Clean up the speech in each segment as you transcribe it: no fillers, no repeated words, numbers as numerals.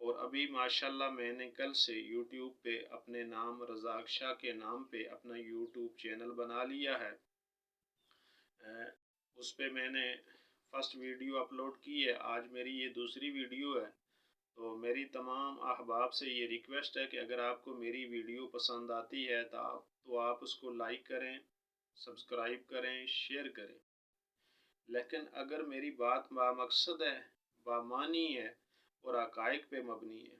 اور ابھی ماشاءاللہ میں نے کل سے یوٹیوب پہ اپنے نام رزاق شاہ کے نام پہ اپنا یوٹیوب چینل بنا لیا ہے۔ اس پہ میں نے فرسٹ ویڈیو اپلوڈ کی ہے، آج میری یہ دوسری ویڈیو ہے۔ تو میری تمام احباب سے یہ ریکویسٹ ہے کہ اگر آپ کو میری ویڈیو پسند آتی ہے تو آپ اس کو لائک کریں، سبسکرائب کریں، شیئر کریں۔ لیکن اگر میری بات بامقصد ہے، بامعنی ہے اور حقائق پہ مبنی ہے،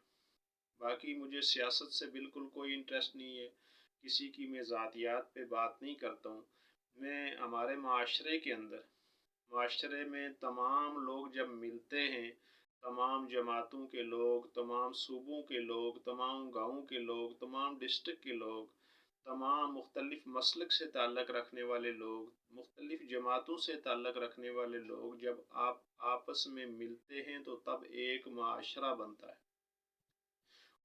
باقی مجھے سیاست سے بالکل کوئی انٹرسٹ نہیں ہے، کسی کی میں ذاتیات پہ بات نہیں کرتا ہوں۔ میں ہمارے معاشرے میں تمام لوگ جب ملتے ہیں، تمام جماعتوں کے لوگ، تمام صوبوں کے لوگ، تمام گاؤں کے لوگ، تمام ڈسٹرکٹ کے لوگ، تمام مختلف مسلک سے تعلق رکھنے والے لوگ، مختلف جماعتوں سے تعلق رکھنے والے لوگ جب آپ آپس میں ملتے ہیں تو تب ایک معاشرہ بنتا ہے۔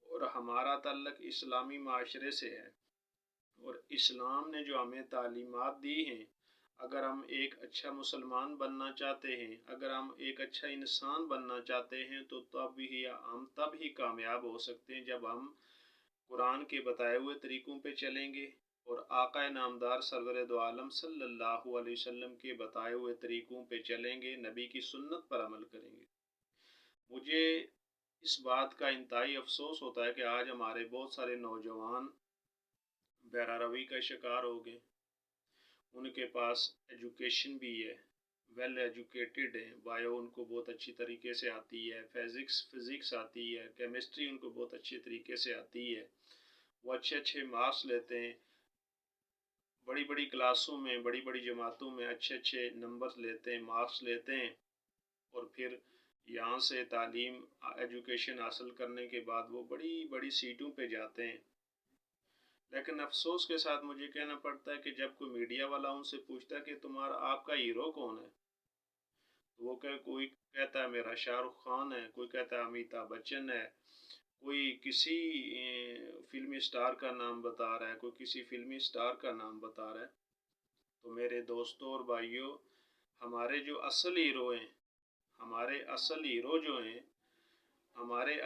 اور ہمارا تعلق اسلامی معاشرے سے ہے، اور اسلام نے جو ہمیں تعلیمات دی ہیں، اگر ہم ایک اچھا مسلمان بننا چاہتے ہیں، اگر ہم ایک اچھا انسان بننا چاہتے ہیں تو تب ہی کامیاب ہو سکتے ہیں جب ہم قرآن کے بتائے ہوئے طریقوں پہ چلیں گے اور آقا نامدار سرور دو عالم صلی اللہ علیہ وسلم کے بتائے ہوئے طریقوں پہ چلیں گے، نبی کی سنت پر عمل کریں گے۔ مجھے اس بات کا انتہائی افسوس ہوتا ہے کہ آج ہمارے بہت سارے نوجوان بہرہ روی کا شکار ہو گئے۔ ان کے پاس ایجوکیشن بھی ہے، ویل ایجوکیٹڈ ہیں، بایو ان کو بہت اچھی طریقے سے آتی ہے، فزکس آتی ہے، کیمسٹری ان کو بہت اچھے طریقے سے آتی ہے، وہ اچھے مارکس لیتے ہیں، بڑی بڑی کلاسوں میں، بڑی بڑی جماعتوں میں اچھے نمبر لیتے ہیں، مارکس لیتے ہیں، اور پھر یہاں سے تعلیم ایجوکیشن حاصل کرنے کے بعد وہ بڑی بڑی سیٹوں پہ جاتے ہیں۔ لیکن افسوس کے ساتھ مجھے کہنا پڑتا ہے کہ جب کوئی میڈیا والا ان سے پوچھتا ہے کہ آپ کا ہیرو کون ہے، تو وہ کوئی کہتا ہے میرا شاہ رخ خان ہے، کوئی کہتا ہے امیتابھ بچن ہے، کوئی کسی فلمی سٹار کا نام بتا رہا ہے، کوئی کسی فلمی سٹار کا نام بتا رہا ہے۔ تو میرے دوستوں اور بھائیوں، ہمارے جو اصل ہیرو ہیں، ہمارے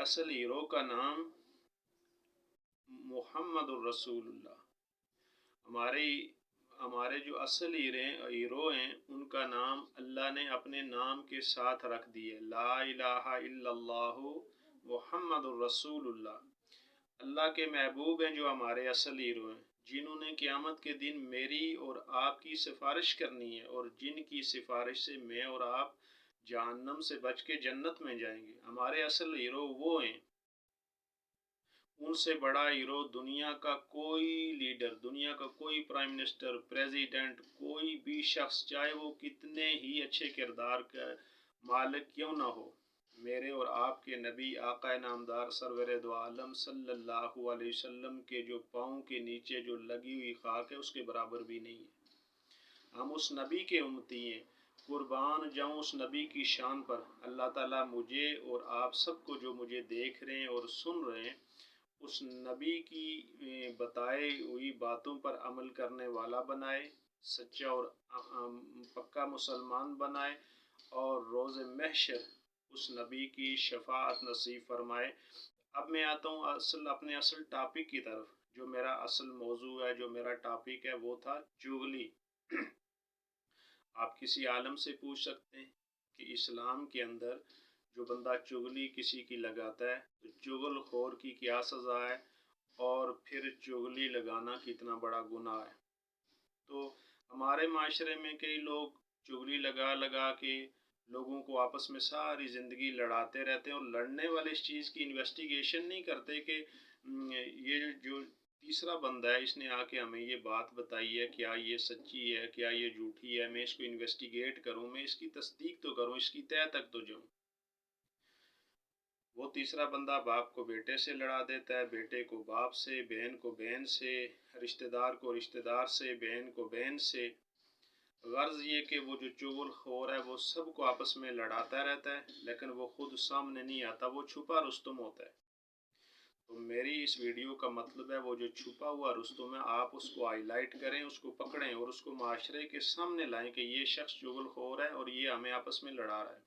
اصل ہیرو کا نام محمد الرسول اللہ۔ ہمارے جو اصل ہیرو ہیں ان کا نام اللہ نے اپنے نام کے ساتھ رکھ دیے، لا الہ الا اللہ محمد الرسول اللہ۔ اللہ کے محبوب ہیں جو ہمارے اصل ہیرو ہیں، جنہوں نے قیامت کے دن میری اور آپ کی سفارش کرنی ہے، اور جن کی سفارش سے میں اور آپ جہنم سے بچ کے جنت میں جائیں گے۔ ہمارے اصل ہیرو وہ ہیں۔ ان سے بڑا ہیرو دنیا کا کوئی لیڈر، دنیا کا کوئی پرائم منسٹر، پریزیڈنٹ، کوئی بھی شخص، چاہے وہ کتنے ہی اچھے کردار کا مالک کیوں نہ ہو، میرے اور آپ کے نبی آقا نامدار سرور دو عالم صلی اللہ علیہ وسلم کے جو پاؤں کے نیچے جو لگی ہوئی خاک ہے اس کے برابر بھی نہیں ہے۔ ہم اس نبی کے امتی ہیں، قربان جاؤں اس نبی کی شان پر۔ اللہ تعالیٰ مجھے اور آپ سب کو، جو مجھے دیکھ رہے ہیں اور سن رہے ہیں، اس نبی کی بتائی ہوئی باتوں پر عمل کرنے والا بنائے، سچا اور پکا مسلمان بنائے، اور روز محشر اس نبی کی شفاعت نصیب فرمائے۔ اب میں آتا ہوں اپنے اصل ٹاپک کی طرف۔ جو میرا اصل موضوع ہے، جو میرا ٹاپک ہے، وہ تھا چغلی۔ آپ کسی عالم سے پوچھ سکتے ہیں کہ اسلام کے اندر جو بندہ چغلی کسی کی لگاتا ہے تو چغل خور کی کیا سزا ہے، اور پھر چغلی لگانا کتنا بڑا گناہ ہے۔ تو ہمارے معاشرے میں کئی لوگ چغلی لگا کے لوگوں کو آپس میں ساری زندگی لڑاتے رہتے ہیں، اور لڑنے والے اس چیز کی انویسٹیگیشن نہیں کرتے کہ یہ جو تیسرا بندہ ہے اس نے آ کے ہمیں یہ بات بتائی ہے، کیا یہ سچی ہے، کیا یہ جھوٹی ہے، میں اس کو انویسٹیگیٹ کروں، میں اس کی تصدیق تو کروں، اس کی تہہ تک تو جاؤں۔ وہ تیسرا بندہ باپ کو بیٹے سے لڑا دیتا ہے، بیٹے کو باپ سے، بہن کو بہن سے، رشتہ دار کو رشتہ دار سے، بہن کو بہن سے۔ غرض یہ کہ وہ جو چغل خور ہے وہ سب کو آپس میں لڑاتا رہتا ہے، لیکن وہ خود سامنے نہیں آتا، وہ چھپا رستم ہوتا ہے۔ تو میری اس ویڈیو کا مطلب ہے وہ جو چھپا ہوا رستم ہے، آپ اس کو ہائی لائٹ کریں، اس کو پکڑیں اور اس کو معاشرے کے سامنے لائیں کہ یہ شخص چغل خور ہے اور یہ ہمیں آپس میں لڑا رہا ہے۔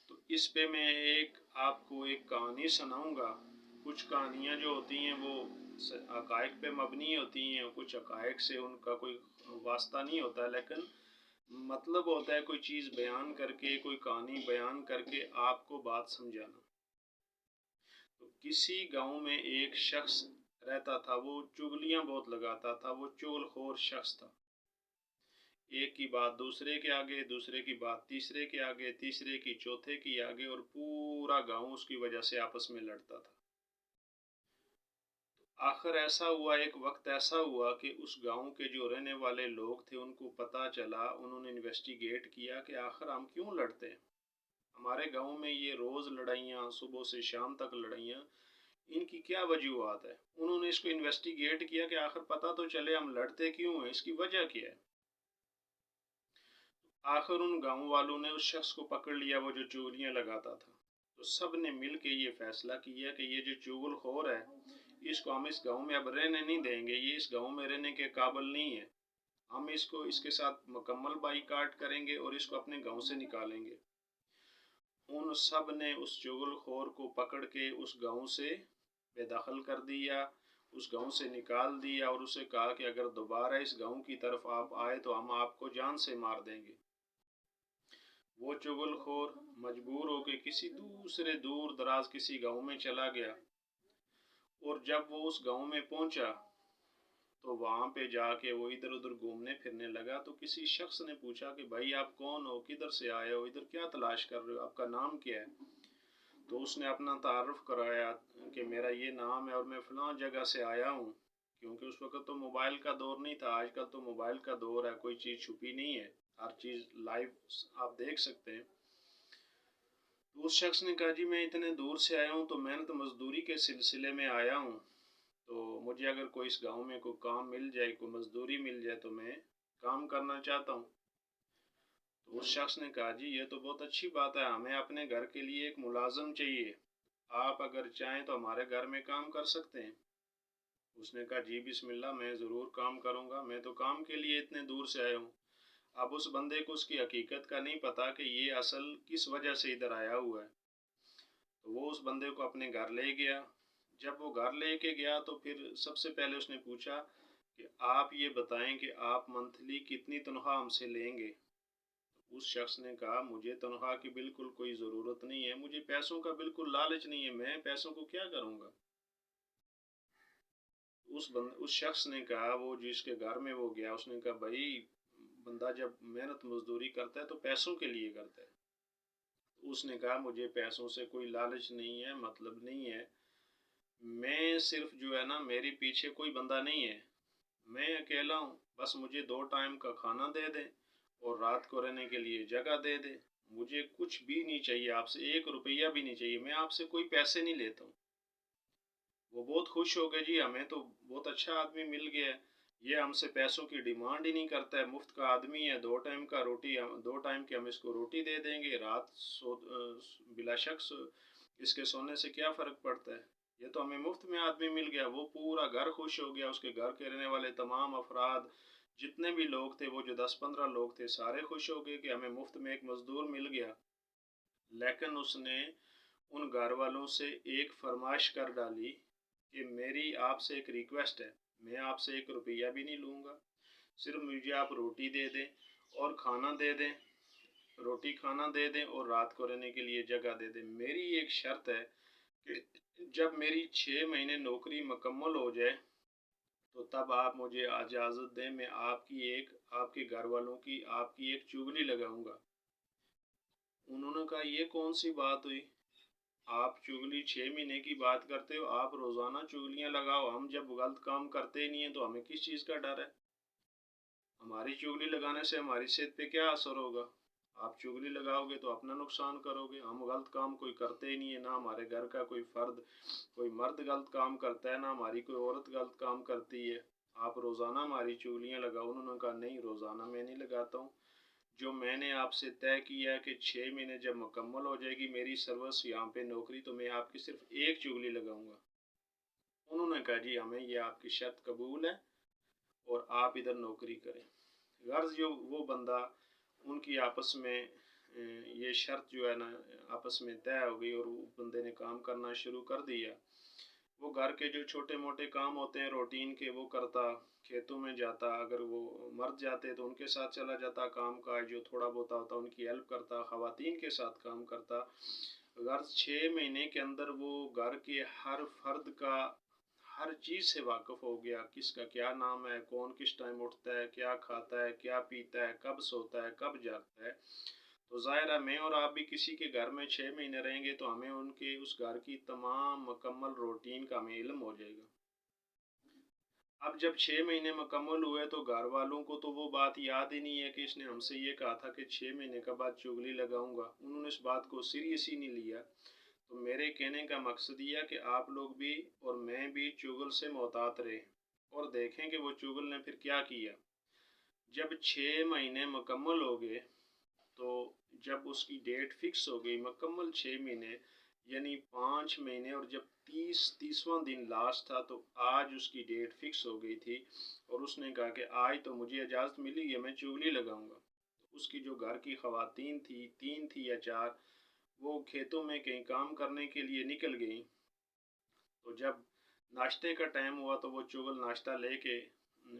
تو اس پہ میں ایک آپ کو ایک کہانی سناؤں گا۔ کچھ کہانیاں جو ہوتی ہیں وہ حقائق پہ مبنی ہوتی ہیں، کچھ حقائق سے ان کا کوئی واسطہ نہیں ہوتا، لیکن مطلب ہوتا ہے کوئی چیز بیان کر کے، کوئی کہانی بیان کر کے آپ کو بات سمجھانا۔ تو کسی گاؤں میں ایک شخص رہتا تھا، وہ چغلیاں بہت لگاتا تھا، وہ چغل خور شخص تھا۔ ایک کی بات دوسرے کے آگے، دوسرے کی بات تیسرے کے آگے، تیسرے کی چوتھے کی آگے، اور پورا گاؤں اس کی وجہ سے آپس میں لڑتا تھا۔ آخر ایسا ہوا، ایک وقت ایسا ہوا کہ اس گاؤں کے جو رہنے والے لوگ تھے ان کو پتہ چلا، انہوں نے انویسٹیگیٹ کیا کہ آخر ہم کیوں لڑتے ہیں، ہمارے گاؤں میں یہ روز لڑائیاں، صبح سے شام تک لڑائیاں، ان کی کیا وجوہات ہے۔ انہوں نے اس کو انویسٹیگیٹ کیا کہ آخر پتہ تو چلے ہم لڑتے کیوں ہیں، اس کی وجہ کیا ہے۔ آخر ان گاؤں والوں نے اس شخص کو پکڑ لیا، وہ جو چغلیاں لگاتا تھا۔ تو سب نے مل کے یہ فیصلہ کیا کہ یہ جو چغل خور ہے، اس کو ہم اس گاؤں میں اب رہنے نہیں دیں گے، یہ اس گاؤں میں رہنے کے قابل نہیں ہے، ہم اس کے ساتھ مکمل بائیکاٹ کریں گے اور اس کو اپنے گاؤں سے نکالیں گے۔ ان سب نے اس چغل خور کو پکڑ کے اس گاؤں سے بے دخل کر دیا، اس گاؤں سے نکال دیا، اور اسے کہا کہ اگر دوبارہ اس گاؤں کی طرف آپ آئے تو ہم آپ کو جان سے مار دیں گے۔ وہ چغل خور مجبور ہو کے کسی دوسرے دور دراز کسی گاؤں میں چلا گیا، اور جب وہ اس گاؤں میں پہنچا تو وہاں پہ جا کے وہ ادھر ادھر گھومنے پھرنے لگا۔ تو کسی شخص نے پوچھا کہ بھائی آپ کون ہو، کدھر سے آئے ہو، ادھر کیا تلاش کر رہے ہو، آپ کا نام کیا ہے؟ تو اس نے اپنا تعارف کرایا کہ میرا یہ نام ہے اور میں فلاں جگہ سے آیا ہوں، کیونکہ اس وقت تو موبائل کا دور نہیں تھا، آج کل تو موبائل کا دور ہے، کوئی چیز چھپی نہیں ہے، ہر چیز لائیو آپ دیکھ سکتے ہیں۔ تو اس شخص نے کہا جی میں اتنے دور سے آیا ہوں، تو محنت مزدوری کے سلسلے میں آیا ہوں، تو مجھے اگر کوئی اس گاؤں میں کوئی کام مل جائے، کوئی مزدوری مل جائے تو میں کام کرنا چاہتا ہوں۔ تو اس شخص نے کہا جی یہ تو بہت اچھی بات ہے، ہمیں اپنے گھر کے لیے ایک ملازم چاہیے، آپ اگر چاہیں تو ہمارے گھر میں کام کر سکتے ہیں۔ اس نے کہا جی بسم اللہ، میں ضرور کام کروں گا، میں تو کام کے لیے اتنے دور سے آیا ہوں۔ اب اس بندے کو اس کی حقیقت کا نہیں پتا کہ یہ اصل کس وجہ سے ادھر آیا ہوا ہے۔ تو وہ اس بندے کو اپنے گھر لے گیا۔ جب وہ گھر لے کے گیا تو پھر سب سے پہلے اس نے پوچھا کہ آپ یہ بتائیں کہ آپ منتھلی کتنی تنخواہ ہم سے لیں گے۔ اس شخص نے کہا مجھے تنخواہ کی بالکل کوئی ضرورت نہیں ہے، مجھے پیسوں کا بالکل لالچ نہیں ہے، میں پیسوں کو کیا کروں گا۔ اس شخص نے کہا، وہ جس کے گھر میں وہ گیا، اس نے کہا بھائی بندہ جب محنت مزدوری کرتا ہے تو پیسوں کے لیے کرتا ہے۔ اس نے کہا مجھے پیسوں سے کوئی لالچ نہیں ہے، مطلب نہیں ہے، میں صرف جو ہے نا میرے پیچھے کوئی بندہ نہیں ہے، میں اکیلا ہوں، بس مجھے 2 ٹائم کا کھانا دے دیں اور رات کو رہنے کے لیے جگہ دے دیں، مجھے کچھ بھی نہیں چاہیے، آپ سے 1 روپیہ بھی نہیں چاہیے، میں آپ سے کوئی پیسے نہیں لیتا ہوں۔ وہ بہت خوش ہو گئے، جی ہمیں تو بہت اچھا آدمی مل گیا ہے، یہ ہم سے پیسوں کی ڈیمانڈ ہی نہیں کرتا ہے، مفت کا آدمی ہے، 2 ٹائم کا روٹی، 2 ٹائم کی ہم اس کو روٹی دے دیں گے، رات بلا شک اس کے سونے سے کیا فرق پڑتا ہے، یہ تو ہمیں مفت میں آدمی مل گیا۔ وہ پورا گھر خوش ہو گیا، اس کے گھر کے رہنے والے تمام افراد جتنے بھی لوگ تھے، وہ جو 10-15 لوگ تھے، سارے خوش ہو گئے کہ ہمیں مفت میں ایک مزدور مل گیا۔ لیکن اس نے ان گھر والوں سے ایک فرمائش کر ڈالی کہ میری آپ سے ایک ریکویسٹ ہے، میں آپ سے 1 روپیہ بھی نہیں لوں گا، صرف مجھے آپ روٹی دے دیں اور کھانا دے دیں، روٹی کھانا دے دیں اور رات کو رہنے کے لیے جگہ دے دیں۔ میری ایک شرط ہے کہ جب میری 6 مہینے نوکری مکمل ہو جائے تو تب آپ مجھے اجازت دیں، میں آپ کے گھر والوں کی آپ کی ایک چغلی لگاؤں گا۔ انہوں نے کہا یہ کون سی بات ہوئی، آپ چغلی 6 مہینے کی بات کرتے ہو، آپ روزانہ چغلیاں لگاؤ، ہم جب غلط کام کرتے ہی نہیں ہیں تو ہمیں کس چیز کا ڈر ہے، ہماری چغلی لگانے سے ہماری صحت پہ کیا اثر ہوگا، آپ چغلی لگاؤ گے تو اپنا نقصان کرو گے، ہم غلط کام کوئی کرتے ہی نہیں ہے، نہ ہمارے گھر کا کوئی فرد کوئی مرد غلط کام کرتا ہے، نہ ہماری کوئی عورت غلط کام کرتی ہے، آپ روزانہ ہماری چغلیاں لگاؤ۔ انہوں نے کہا نہیں، روزانہ میں نہیں لگاتا ہوں، جو میں نے آپ سے طے کیا ہے کہ 6 مہینے جب مکمل ہو جائے گی میری سروس یہاں پہ نوکری، تو میں آپ کی صرف ایک چغلی لگاؤں گا۔ انہوں نے کہا جی ہمیں یہ آپ کی شرط قبول ہے اور آپ ادھر نوکری کریں۔ غرض جو وہ بندہ ان کی آپس میں یہ شرط جو ہے نا آپس میں طے ہو گئی اور وہ بندے نے کام کرنا شروع کر دیا۔ وہ گھر کے جو چھوٹے موٹے کام ہوتے ہیں روٹین کے وہ کرتا، کھیتوں میں جاتا، اگر وہ مرد جاتے تو ان کے ساتھ چلا جاتا، کام کاج جو تھوڑا بہت ہوتا ان کی ہیلپ کرتا، خواتین کے ساتھ کام کرتا۔ غرض 6 مہینے کے اندر وہ گھر کے ہر فرد کا ہر چیز سے واقف ہو گیا، کس کا کیا نام ہے، کون کس ٹائم اٹھتا ہے، کیا کھاتا ہے، کیا پیتا ہے، کب سوتا ہے، کب جاگتا ہے۔ تو ظاہر ہے میں اور آپ بھی کسی کے گھر میں 6 مہینے رہیں گے تو ہمیں ان کے اس گھر کی تمام مکمل روٹین کا ہمیں علم ہو جائے گا۔ اب جب 6 مہینے مکمل ہوئے تو گھر والوں کو تو وہ بات یاد ہی نہیں ہے کہ اس نے ہم سے یہ کہا تھا کہ 6 مہینے کا بعد چگلی لگاؤں گا، انہوں نے اس بات کو سیریس ہی نہیں لیا۔ تو میرے کہنے کا مقصد یہ ہے کہ آپ لوگ بھی اور میں بھی چغل سے محتاط رہیں اور دیکھیں کہ وہ چغل نے پھر کیا کیا۔ جب 6 مہینے مکمل ہو گئے تو جب اس کی ڈیٹ فکس ہو گئی مکمل 6 مہینے یعنی 5 مہینے، اور جب تیسواں دن لاسٹ تھا تو آج اس کی ڈیٹ فکس ہو گئی تھی اور اس نے کہا کہ آج تو مجھے اجازت ملی ہے میں چگلی لگاؤں گا۔ اس کی جو گھر کی خواتین تھی، 3 تھی یا 4، وہ کھیتوں میں کہیں کام کرنے کے لیے نکل گئیں۔ تو جب ناشتے کا ٹائم ہوا تو وہ چغل ناشتہ لے کے،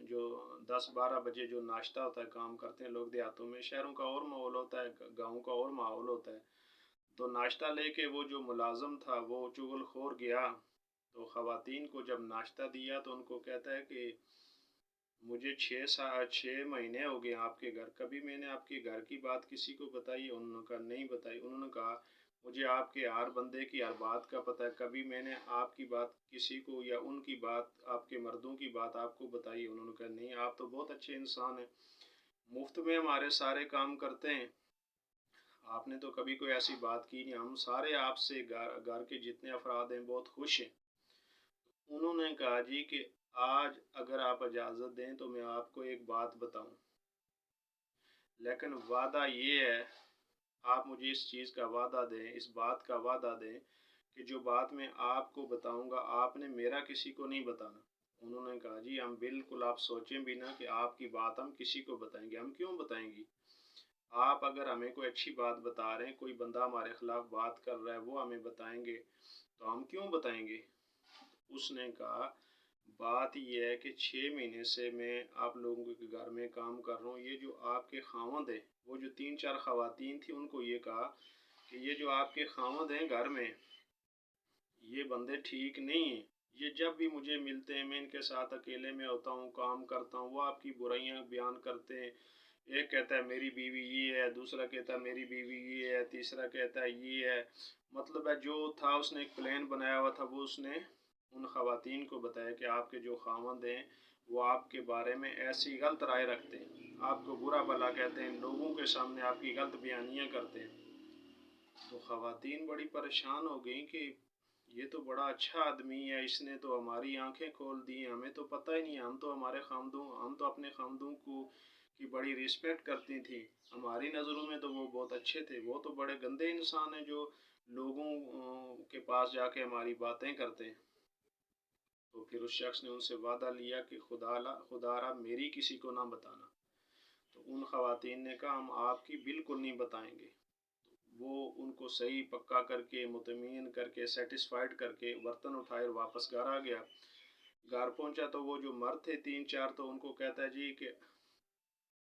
جو 10-12 بجے جو ناشتہ ہوتا ہے، کام کرتے ہیں لوگ دیہاتوں میں، شہروں کا اور ماحول ہوتا ہے، گاؤں کا اور ماحول ہوتا ہے، تو ناشتہ لے کے وہ جو ملازم تھا وہ چغل خور گیا۔ تو خواتین کو جب ناشتہ دیا تو ان کو کہتا ہے کہ مجھے 6 مہینے ہو گئے آپ کے گھر، کبھی میں نے آپ کے گھر کی بات کسی کو بتائی؟ انہوں نے کہا نہیں بتائی۔ انہوں نے کہا مجھے آپ کے ہر بندے کی ہر بات کا پتہ ہے، کبھی میں نے آپ کی بات کسی کو یا ان کی بات، آپ کے مردوں کی بات آپ کو بتائی؟ انہوں نے کہا نہیں، آپ تو بہت اچھے انسان ہیں، مفت میں ہمارے سارے کام کرتے ہیں، آپ نے تو کبھی کوئی ایسی بات کی نہیں، ہم سارے آپ سے گھر کے جتنے افراد ہیں بہت خوش ہیں۔ انہوں نے کہا جی کہ آج اگر آپ اجازت دیں تو میں آپ کو ایک بات بتاؤں، لیکن وعدہ یہ ہے، آپ مجھے اس چیز کا وعدہ دیں، اس بات کا وعدہ دیں کہ جو بات میں آپ کو بتاؤں گا آپ نے میرا کسی کو نہیں بتانا۔ انہوں نے کہا جی ہم بالکل، آپ سوچیں بھی نہ کہ آپ کی بات ہم کسی کو بتائیں گے، ہم کیوں بتائیں گے؟ آپ اگر ہمیں کوئی اچھی بات بتا رہے ہیں، کوئی بندہ ہمارے خلاف بات کر رہا ہے وہ ہمیں بتائیں گے تو ہم کیوں بتائیں گے؟ اس نے کہا بات یہ ہے کہ 6 مہینے سے میں آپ لوگوں کے گھر میں کام کر رہا ہوں، یہ جو آپ کے خاوند ہیں، وہ جو 3-4 خواتین تھیں ان کو یہ کہا کہ یہ جو آپ کے خاوند ہیں گھر میں، یہ بندے ٹھیک نہیں ہیں، یہ جب بھی مجھے ملتے ہیں میں ان کے ساتھ اکیلے میں ہوتا ہوں، کام کرتا ہوں، وہ آپ کی برائیاں بیان کرتے ہیں، ایک کہتا ہے میری بیوی یہ ہے، دوسرا کہتا ہے میری بیوی یہ ہے، تیسرا کہتا ہے یہ ہے، مطلب ہے جو تھا اس نے ایک پلان بنایا ہوا تھا، وہ اس نے ان خواتین کو بتایا کہ آپ کے جو خاوند ہیں وہ آپ کے بارے میں ایسی غلط رائے رکھتے ہیں، آپ کو برا بھلا کہتے ہیں، لوگوں کے سامنے آپ کی غلط بیانیاں کرتے ہیں۔ تو خواتین بڑی پریشان ہو گئیں کہ یہ تو بڑا اچھا آدمی ہے، اس نے تو ہماری آنکھیں کھول دی ہیں، ہمیں تو پتہ ہی نہیں، ہم تو اپنے خامدوں کو کی بڑی ریسپیکٹ کرتی تھیں، ہماری نظروں میں تو وہ بہت اچھے تھے، وہ تو بڑے گندے انسان ہیں جو لوگوں کے پاس جا کے ہماری باتیں کرتے ہیں۔ تو پھر اس شخص نے ان سے وعدہ لیا کہ خدا را میری کسی کو نہ بتانا۔ تو ان خواتین نے کہا ہم آپ کی بالکل نہیں بتائیں گے۔ وہ ان کو صحیح پکا کر کے، مطمئن کر کے، سیٹسفائیڈ کر کے برتن اٹھائے اور واپس گھر آ گیا۔ گھر پہنچا تو وہ جو مرد تھے 3-4 تو ان کو کہتا ہے جی کہ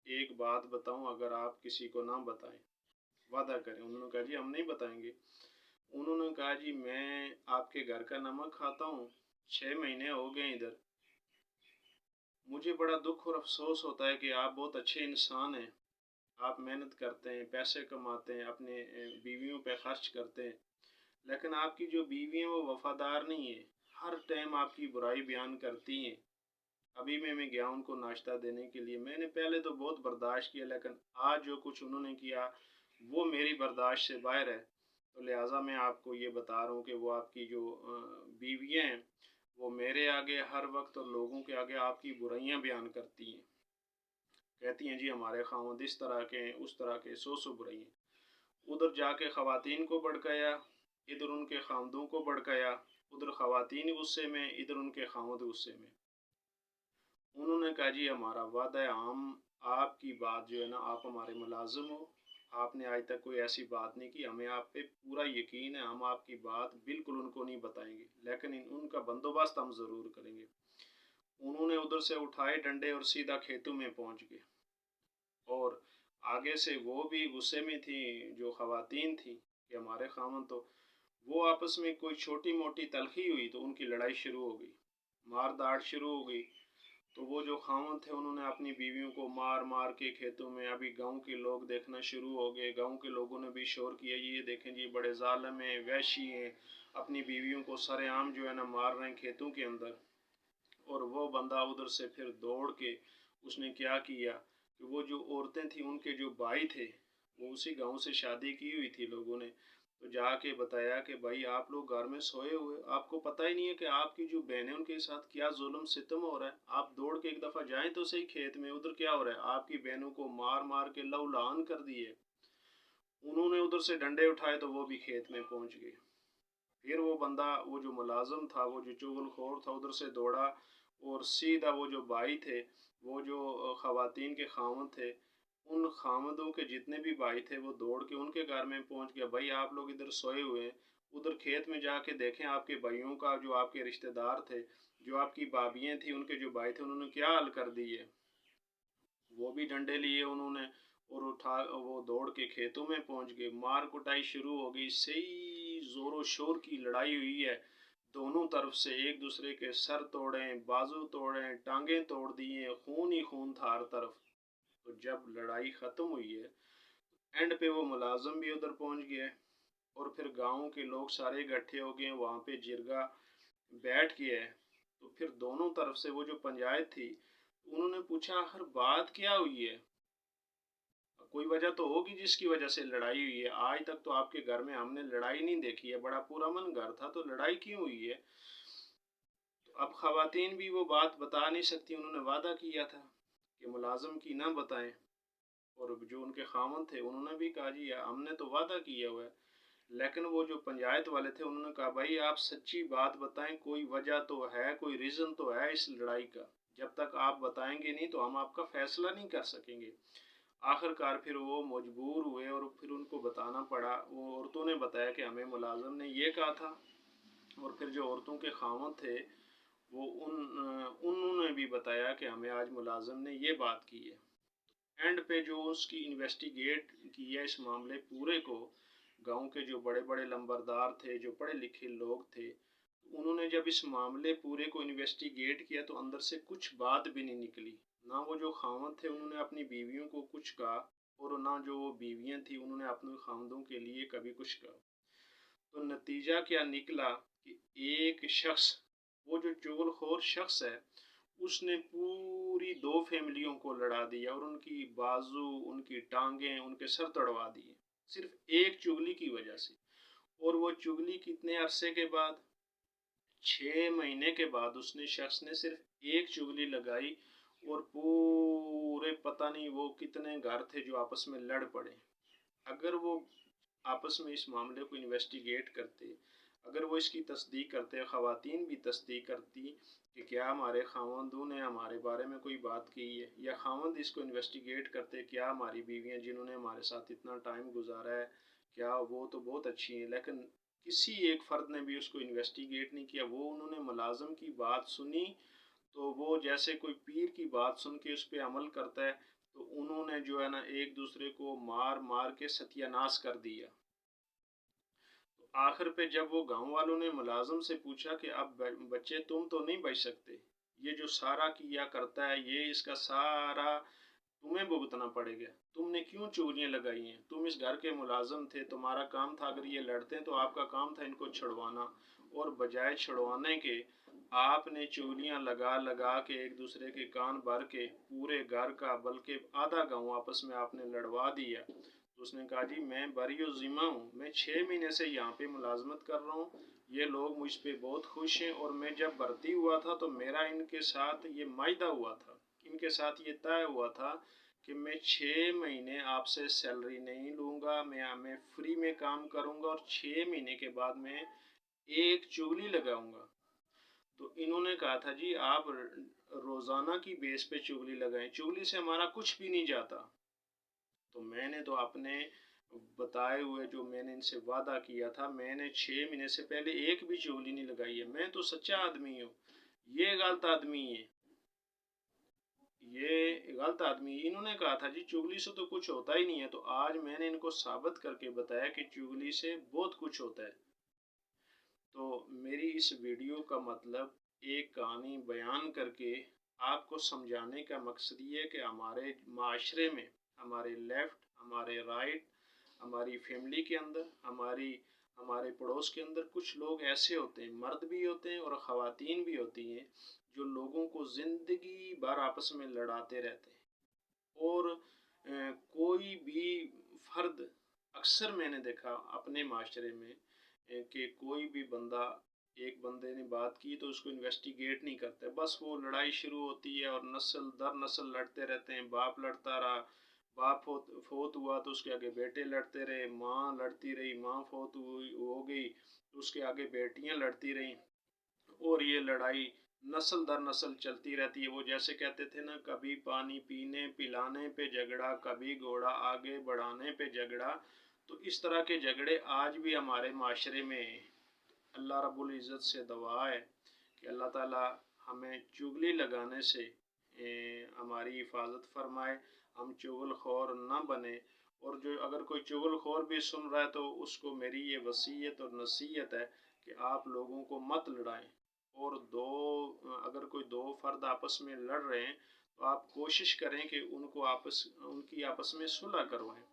ایک بات بتاؤں، اگر آپ کسی کو نہ بتائیں، وعدہ کریں۔ انہوں نے کہا جی ہم نہیں بتائیں گے۔ انہوں نے کہا جی میں آپ کے گھر کا نمک کھاتا ہوں، 6 مہینے ہو گئے ادھر، مجھے بڑا دکھ اور افسوس ہوتا ہے کہ آپ بہت اچھے انسان ہیں، آپ محنت کرتے ہیں، پیسے کماتے ہیں، اپنے بیویوں پہ خرچ کرتے ہیں، لیکن آپ کی جو بیوی ہیں وہ وفادار نہیں ہیں، ہر ٹائم آپ کی برائی بیان کرتی ہیں۔ ابھی میں گیا ان کو ناشتہ دینے کے لیے، میں نے پہلے تو بہت برداشت کیا، لیکن آج جو کچھ انہوں نے کیا وہ میری برداشت سے باہر ہے، تو لہٰذا میں آپ کو یہ بتا رہا ہوں کہ وہ آپ کی جو بیویاں ہیں وہ میرے آگے ہر وقت اور لوگوں کے آگے آپ کی برائیاں بیان کرتی ہیں، کہتی ہیں جی ہمارے خاوند اس طرح کے ہیں، اس طرح کے، سو برائیاں۔ ادھر جا کے خواتین کو بھڑکایا، ادھر ان کے خاوندوں کو بھڑکایا، ادھر خواتین غصے میں، ادھر ان کے خاوند غصے میں۔ انہوں نے کہا جی ہمارا وعدہ ہے، ہم آپ کی بات جو ہے نا، آپ ہمارے ملازم ہو، آپ نے آج تک کوئی ایسی بات نہیں کی، ہمیں آپ پہ پورا یقین ہے، ہم آپ کی بات بالکل ان کو نہیں بتائیں گے، لیکن ان کا بندوبست ہم ضرور کریں گے۔ انہوں نے ادھر سے اٹھائے ڈنڈے اور سیدھا کھیتوں میں پہنچ گئے، اور آگے سے وہ بھی غصے میں تھی، جو خواتین تھیں کہ ہمارے خامن تو وہ آپس میں کوئی چھوٹی موٹی تلخی ہوئی تو ان کی لڑائی شروع ہو گئی، مار داڑ شروع ہو گئی۔ تو وہ جو خاوند تھے انہوں نے اپنی بیویوں کو مار مار کے کھیتوں میں، ابھی گاؤں کے لوگ دیکھنا شروع ہو گئے، گاؤں کے لوگوں نے بھی شور کیا، یہ دیکھیں جی بڑے ظالم ہیں، وحشی ہیں، اپنی بیویوں کو سر عام جو ہے نا مار رہے ہیں کھیتوں کے اندر۔ اور وہ بندہ ادھر سے پھر دوڑ کے اس نے کیا کیا کہ وہ جو عورتیں تھیں ان کے جو بھائی تھے، وہ اسی گاؤں سے شادی کی ہوئی تھی لوگوں نے، تو جا کے بتایا کہ بھائی آپ لوگ گھر میں سوئے ہوئے، آپ کو پتہ ہی نہیں ہے کہ آپ کی جو بہنیں ان کے ساتھ کیا ظلم ستم ہو رہا ہے، آپ دوڑ کے ایک دفعہ جائیں تو صحیح کھیت میں، ادھر کیا ہو رہا ہے، آپ کی بہنوں کو مار مار کے لہو لہان کر دیے۔ انہوں نے ادھر سے ڈنڈے اٹھائے تو وہ بھی کھیت میں پہنچ گئے۔ پھر وہ بندہ، وہ جو ملازم تھا، وہ جو چغل خور تھا، ادھر سے دوڑا اور سیدھا وہ جو بھائی تھے، وہ جو خواتین کے خاوند تھے، ان خامدوں کے جتنے بھی بھائی تھے وہ دوڑ کے ان کے گھر میں پہنچ گیا، بھائی آپ لوگ ادھر سوئے ہوئے ہیں، ادھر کھیت میں جا کے دیکھیں آپ کے بھائیوں کا، جو آپ کے رشتہ دار تھے، جو آپ کی بھابیاں تھیں، ان کے جو بھائی تھے انہوں نے کیا حال کر دی ہے۔ وہ بھی ڈنڈے لیے انہوں نے اور اٹھا وہ دوڑ کے کھیتوں میں پہنچ گئے، مار کٹائی شروع ہو گئی، صحیح زور و شور کی لڑائی ہوئی ہے، دونوں طرف سے ایک دوسرے کے سر توڑے، بازو توڑے، ٹانگیں توڑ دیے، خون ہی خون تھا ہر طرف۔ تو جب لڑائی ختم ہوئی ہے، اینڈ پہ وہ ملازم بھی ادھر پہنچ گیا، اور پھر گاؤں کے لوگ سارے اکٹھے ہو گئے، وہاں پہ جرگا بیٹھ گیا ہے۔ تو پھر دونوں طرف سے وہ جو پنچایت تھی، انہوں نے پوچھا آخر بات کیا ہوئی ہے، کوئی وجہ تو ہوگی جس کی وجہ سے لڑائی ہوئی ہے، آج تک تو آپ کے گھر میں ہم نے لڑائی نہیں دیکھی ہے، بڑا پرامن گھر تھا تو لڑائی کیوں ہوئی ہے۔ تو اب خواتین بھی وہ بات بتا نہیں سکتی، انہوں نے وعدہ کیا تھا کہ ملازم کی نہ بتائیں، اور جو ان کے خاوند تھے انہوں نے بھی کہا جی ہم نے تو وعدہ کیا ہوا ہے، لیکن وہ جو پنچایت والے تھے انہوں نے کہا بھائی آپ سچی بات بتائیں، کوئی وجہ تو ہے، کوئی ریزن تو ہے اس لڑائی کا، جب تک آپ بتائیں گے نہیں تو ہم آپ کا فیصلہ نہیں کر سکیں گے۔ آخر کار پھر وہ مجبور ہوئے اور پھر ان کو بتانا پڑا، وہ عورتوں نے بتایا کہ ہمیں ملازم نے یہ کہا تھا، اور پھر جو عورتوں کے خاوند تھے وہ انہوں نے بھی بتایا کہ ہمیں آج ملازم نے یہ بات کی ہے۔ اینڈ پہ جو اس کی انویسٹیگیٹ کیا اس معاملے پورے کو، گاؤں کے جو بڑے بڑے لمبردار تھے، جو پڑھے لکھے لوگ تھے، انہوں نے جب اس معاملے پورے کو انویسٹیگیٹ کیا تو اندر سے کچھ بات بھی نہیں نکلی، نہ وہ جو خاوند تھے انہوں نے اپنی بیویوں کو کچھ کہا، اور نہ جو وہ بیویاں تھیں انہوں نے اپنے خاوندوں کے لیے کبھی کچھ کہا۔ تو نتیجہ کیا نکلا کہ ایک شخص، وہ جو چغل خور شخص ہے، اس نے پوری دو فیملیوں کو لڑا دیا، اور ان کی بازو، ان کی ٹانگیں، ان کے سر توڑوا دیے، صرف ایک چگلی کی وجہ سے۔ اور وہ چگلی کتنے عرصے کے بعد، 6 مہینے کے بعد اس نے شخص نے صرف ایک چگلی لگائی، اور پورے پتہ نہیں وہ کتنے گھر تھے جو آپس میں لڑ پڑے۔ اگر وہ آپس میں اس معاملے کو انویسٹیگیٹ کرتے، اگر وہ اس کی تصدیق کرتے، خواتین بھی تصدیق کرتی کہ کیا ہمارے خاوندوں نے ہمارے بارے میں کوئی بات کی ہے، یا خاوند اس کو انویسٹیگیٹ کرتے کیا ہماری بیویاں جنہوں نے ہمارے ساتھ اتنا ٹائم گزارا ہے کیا وہ تو بہت اچھی ہیں، لیکن کسی ایک فرد نے بھی اس کو انویسٹیگیٹ نہیں کیا، وہ انہوں نے ملازم کی بات سنی تو وہ جیسے کوئی پیر کی بات سن کے اس پہ عمل کرتا ہے، تو انہوں نے جو ہے نا ایک دوسرے کو مار مار کے ستیہ ناش کر دیا۔ تو آخر پہ جب وہ گاؤں والوں نے ملازم سے پوچھا کہ اب بچے تم تو نہیں بچ سکتے، یہ جو سارا کیا کرتا ہے یہ اس کا سارا تمہیں بھگتنا پڑے گا، تم نے کیوں چوریاں لگائی ہیں، تم اس گھر کے ملازم تھے، تمہارا کام تھا، اگر یہ لڑتے ہیں تو آپ کا کام تھا ان کو چھڑوانا، اور بجائے چھڑوانے کے آپ نے چولیاں لگا لگا کے ایک دوسرے کے کان بھر کے پورے گھر کا بلکہ آدھا گاؤں آپس میں آپ نے لڑوا دیا۔ تو اس نے کہا جی میں بری و ذمہ ہوں، میں 6 مہینے سے یہاں پہ ملازمت کر رہا ہوں، یہ لوگ مجھ پہ بہت خوش ہیں، اور میں جب بھرتی ہوا تھا تو میرا ان کے ساتھ یہ معاہدہ ہوا تھا، ان کے ساتھ یہ طے ہوا تھا کہ میں 6 مہینے آپ سے سیلری نہیں لوں گا، میں فری میں کام کروں گا، اور 6 مہینے کے بعد میں ایک چگلی لگاؤں گا۔ تو انہوں نے کہا تھا جی آپ روزانہ کی بیس پہ چگلی لگائیں، چگلی سے ہمارا کچھ بھی نہیں جاتا، تو میں نے تو اپنے بتائے ہوئے جو میں نے ان سے وعدہ کیا تھا، میں نے 6 مہینے سے پہلے ایک بھی چغلی نہیں لگائی ہے، میں تو سچا آدمی ہوں، یہ غلط آدمی ہے، یہ غلط آدمی ہے۔ انہوں نے کہا تھا جی چغلی سے تو کچھ ہوتا ہی نہیں ہے، تو آج میں نے ان کو ثابت کر کے بتایا کہ چغلی سے بہت کچھ ہوتا ہے۔ تو میری اس ویڈیو کا مطلب ایک کہانی بیان کر کے آپ کو سمجھانے کا مقصد یہ ہے کہ ہمارے معاشرے میں، ہمارے لیفٹ، ہمارے رائٹ، ہماری فیملی کے اندر، ہمارے پڑوس کے اندر کچھ لوگ ایسے ہوتے ہیں، مرد بھی ہوتے ہیں اور خواتین بھی ہوتی ہیں، جو لوگوں کو زندگی بھر آپس میں لڑاتے رہتے ہیں۔ اور کوئی بھی فرد، اکثر میں نے دیکھا اپنے معاشرے میں کہ کوئی بھی بندہ، ایک بندے نے بات کی تو اس کو انویسٹیگیٹ نہیں کرتے، بس وہ لڑائی شروع ہوتی ہے اور نسل در نسل لڑتے رہتے ہیں۔ باپ لڑتا رہا، باپ فوت ہوا تو اس کے آگے بیٹے لڑتے رہے، ماں لڑتی رہی، ماں فوت ہو گئی تو اس کے آگے بیٹیاں لڑتی رہیں، اور یہ لڑائی نسل در نسل چلتی رہتی ہے۔ وہ جیسے کہتے تھے نا، کبھی پانی پینے پلانے پہ جھگڑا، کبھی گھوڑا آگے بڑھانے پہ جھگڑا۔ تو اس طرح کے جھگڑے آج بھی ہمارے معاشرے میں ہیں۔ اللہ رب العزت سے دعا ہے کہ اللہ تعالی ہمیں چغلی لگانے سے ہماری حفاظت فرمائے، ہم چغل خور نہ بنے۔ اور جو اگر کوئی چغل خور بھی سن رہا ہے تو اس کو میری یہ وصیت اور نصیحت ہے کہ آپ لوگوں کو مت لڑائیں، اور اگر کوئی دو فرد آپس میں لڑ رہے ہیں تو آپ کوشش کریں کہ ان کی آپس میں صلح کروائیں۔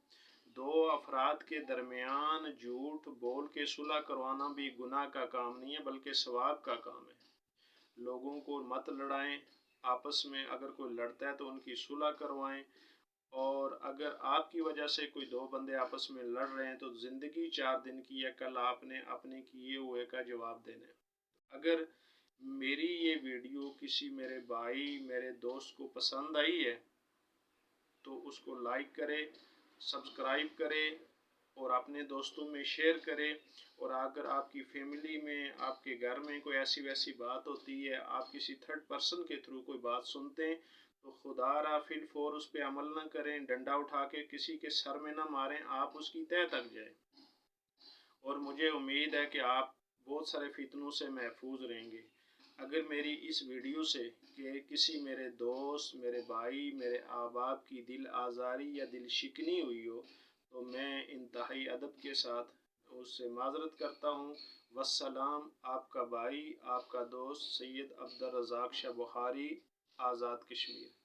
دو افراد کے درمیان جھوٹ بول کے صلح کروانا بھی گناہ کا کام نہیں ہے بلکہ ثواب کا کام ہے۔ لوگوں کو مت لڑائیں، آپس میں اگر کوئی لڑتا ہے تو ان کی صلح کروائیں، اور اگر آپ کی وجہ سے کوئی دو بندے آپس میں لڑ رہے ہیں تو زندگی 4 دن کی ہے، کل آپ نے اپنے کیے ہوئے کا جواب دینا ہے۔ اگر میری یہ ویڈیو کسی میرے بھائی، میرے دوست کو پسند آئی ہے تو اس کو لائک کرے، سبسکرائب کرے اور اپنے دوستوں میں شیئر کرے۔ اور اگر آپ کی فیملی میں، آپ کے گھر میں کوئی ایسی ویسی بات ہوتی ہے، آپ کسی تھرڈ پرسن کے تھرو کوئی بات سنتے ہیں، تو خدا را فی الفور اس پہ عمل نہ کریں، ڈنڈا اٹھا کے کسی کے سر میں نہ ماریں، آپ اس کی تہہ تک جائیں۔ اور مجھے امید ہے کہ آپ بہت سارے فتنوں سے محفوظ رہیں گے۔ اگر میری اس ویڈیو سے کہ کسی میرے دوست، میرے بھائی، میرے احباب کی دل آزاری یا دل شکنی ہوئی ہو تو میں انتہائی ادب کے ساتھ اس سے معذرت کرتا ہوں۔ والسلام، آپ کا بھائی، آپ کا دوست سید عبدالرزاق شاہ بخاری، آزاد کشمیر۔